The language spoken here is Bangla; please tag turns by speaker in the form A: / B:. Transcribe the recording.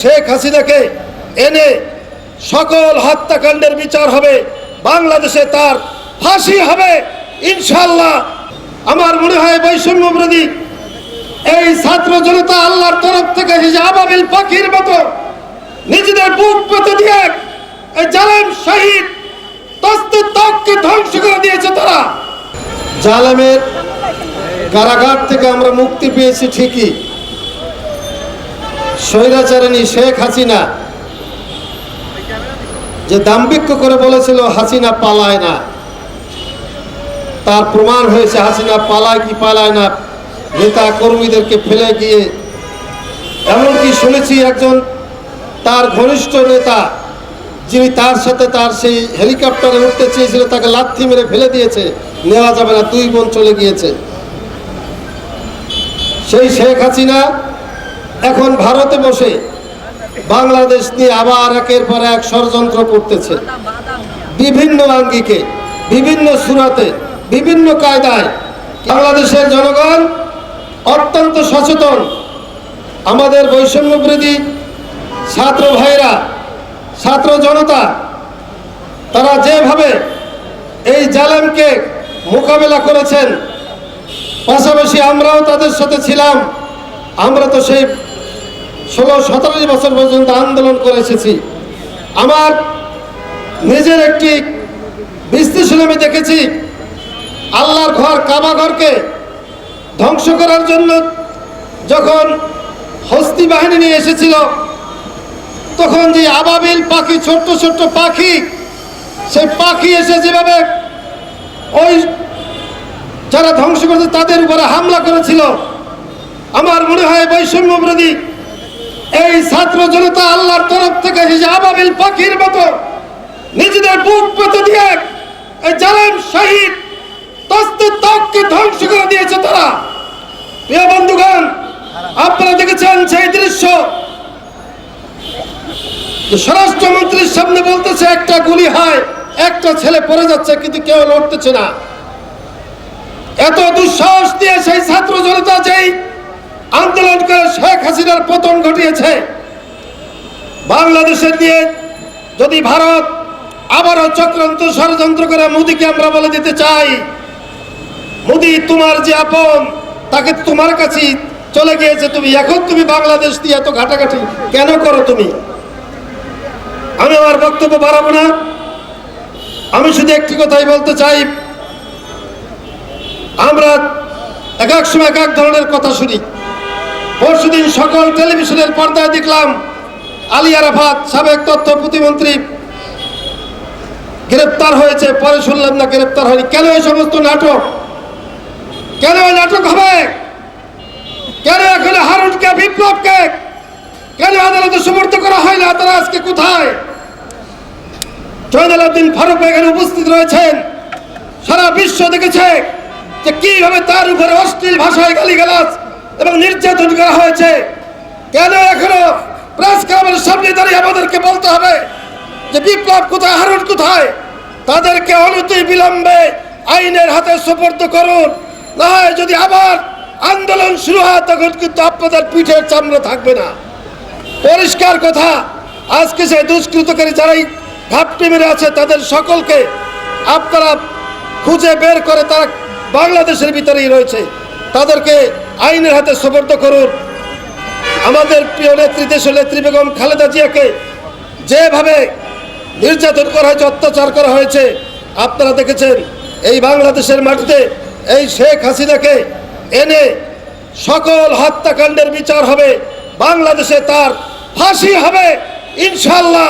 A: শেখ হাসিনাকে এনে সকল হত্যাকাণ্ডের বিচার হবে, বাংলাদেশে তার ফাঁসি হবে ইনশাআল্লাহ। আমার মনে হয় বৈষম্য বিরোধী এই ছাত্র জনতা আল্লাহর তরফ থেকে আবাবিল পাখির মতো নিজেদের বুক পেতে দিয়ে এই জালেম শহীদ তস্তুতকে ধ্বংস করে দিয়েছে। তারা জালেমের কারাগার থেকে আমরা মুক্তি পেয়েছি ঠিকই, স্বৈরাচারিণী শেখ হাসিনা যে দাম্ভিক্য করে বলেছিল হাসিনা পালায় না, তার প্রমাণ হয়েছে হাসিনা পালায় কি পালায় না। নেতা কর্মীদেরকে ফেলে গিয়ে, এমনকি শুনেছি একজন তার ঘনিষ্ঠ নেতা যিনি তার সাথে তার সেই হেলিকপ্টারে উঠতে চেয়েছিল তাকে লাথি মেরে ফেলে দিয়েছে, নেওয়া যাবে না, 2 বোন চলে গিয়েছে। সেই শেখ হাসিনা এখন ভারতে বসে বাংলাদেশ নিয়ে আবার একের পর এক ষড়যন্ত্র করতেছে, বিভিন্ন আঙ্গিকে, বিভিন্ন সুরাতে, বিভিন্ন কায়দায়। বাংলাদেশের জনগণ অত্যন্ত সচেতন। আমাদের বৈষম্য বিরোধী ছাত্র ভাইরা, ছাত্র জনতা, তারা যেভাবে এই জালেমকে মোকাবেলা করেছেন, পাশাপাশি আমরাও তাদের সাথে ছিলাম। আমরা তো সেই 16-17 বছর পর্যন্ত আন্দোলন করে এসেছি। আমার নিজের একটি বিশ্লেষণ আমি দেখেছি, আল্লাহর ঘর কাবা ঘরকে ধ্বংস করার জন্য যখন হস্তি বাহিনী নিয়ে এসেছিল, তখন যে আবাবিল পাখি, ছোট্ট ছোট্ট পাখি, সেই পাখি এসে যেভাবে ওই যারা ধ্বংস করেছে তাদের উপরে হামলা করেছিল, আমার মনে হয় বৈষম্য বিরোধী এই ছাত্র জনতা আল্লাহর তরফ থেকে আবাবিল পাখির মতো নিজেদের বুক পেতে দিয়ে এই জালেম শহীদ তস্তুতকে ধ্বংস করে দিয়েছে। তারা, প্রিয় বন্ধুগণ, আপনারা দেখেছেন সেই দৃশ্য, স্বরাষ্ট্রমন্ত্রীর সামনে বলতেছে একটা গুলি হয়, একটা ছেলে পড়ে যাচ্ছে, কিন্তু কেউ লড়তেছে না। এত দুঃসাহস দিয়ে সেই ছাত্র জনতা যেই আন্দোলন করে শেখ হাসিনার পতন ঘটিয়েছে, বাংলাদেশের দিয়ে যদি ভারত আবারও চক্রান্ত ষড়যন্ত্র করে মোদিকে আমরা বলে দিতে চাই, মোদি তোমার যে আপন, তাকে তোমার কাছে চলে গিয়েছে, তুমি এখন তুমি বাংলাদেশ দিয়ে এত ঘাটাঘাটি কেন করো তুমি? আমি আমার বক্তব্য বাড়াবো না, আমি শুধু একটি কথাই বলতে চাই। আমরা এক এক সময় এক এক ধরনের কথা শুনি। পরশুদিন সকল টেলিভিশনের পর্দায় দেখলাম আলী আরাফাত সাবেক তথ্য প্রতিমন্ত্রী গ্রেপ্তার হয়েছে, পরে শুনলাম না গ্রেপ্তার হয়নি। কেন এই সমস্ত নাটক? কেন এই নাটক হবে? কেন এখানে হারুনকে, বিপ্লবকে কেন আদালতে সুপর্দ করা হয় না? তারা আজকে কোথায়? জয়নাল ফারুক এখানে উপস্থিত রয়েছেন, সারা বিশ্ব দেখেছে যে কিভাবে তার উপরে অশ্লীল ভাষায় গালিগালাজ এবং নির্যাতন করা হয়েছে। কেন এখনো প্রেস ক্লাবের সামনে দাঁড়িয়ে আমাদেরকে বলতে হবে যে বিপ্লব কোথায়, হারুন কোথায়? তাদেরকে অনতি বিলম্বে আইনের হাতে সুপর্দ করুন, না হয় যদি আবার আন্দোলন শুরু হয় তখন কিন্তু আপনাদের পিঠের চামড়া থাকবে না। পরিষ্কার কথা, আজকে সেই দুষ্কৃতকারী যারাই ঘাপটি মেরে আছে তাদের সকলকে আপনারা খুঁজে বের করে, তারা বাংলাদেশের ভিতরেই রয়েছে, তাদেরকে আইনের হাতে সুপর্দ করুন। আমাদের প্রিয় নেত্রী, দেশের নেত্রী বেগম খালেদা জিয়াকে যেভাবে নির্যাতন করা হয়েছে, অত্যাচার করা হয়েছে, আপনারা দেখেছেন। এই বাংলাদেশের মাটিতে এই শেখ হাসিনাকে এনে সকল হত্যাকাণ্ডের বিচার হবে, বাংলাদেশে তার ফাঁসি হবে ইনশাআল্লাহ।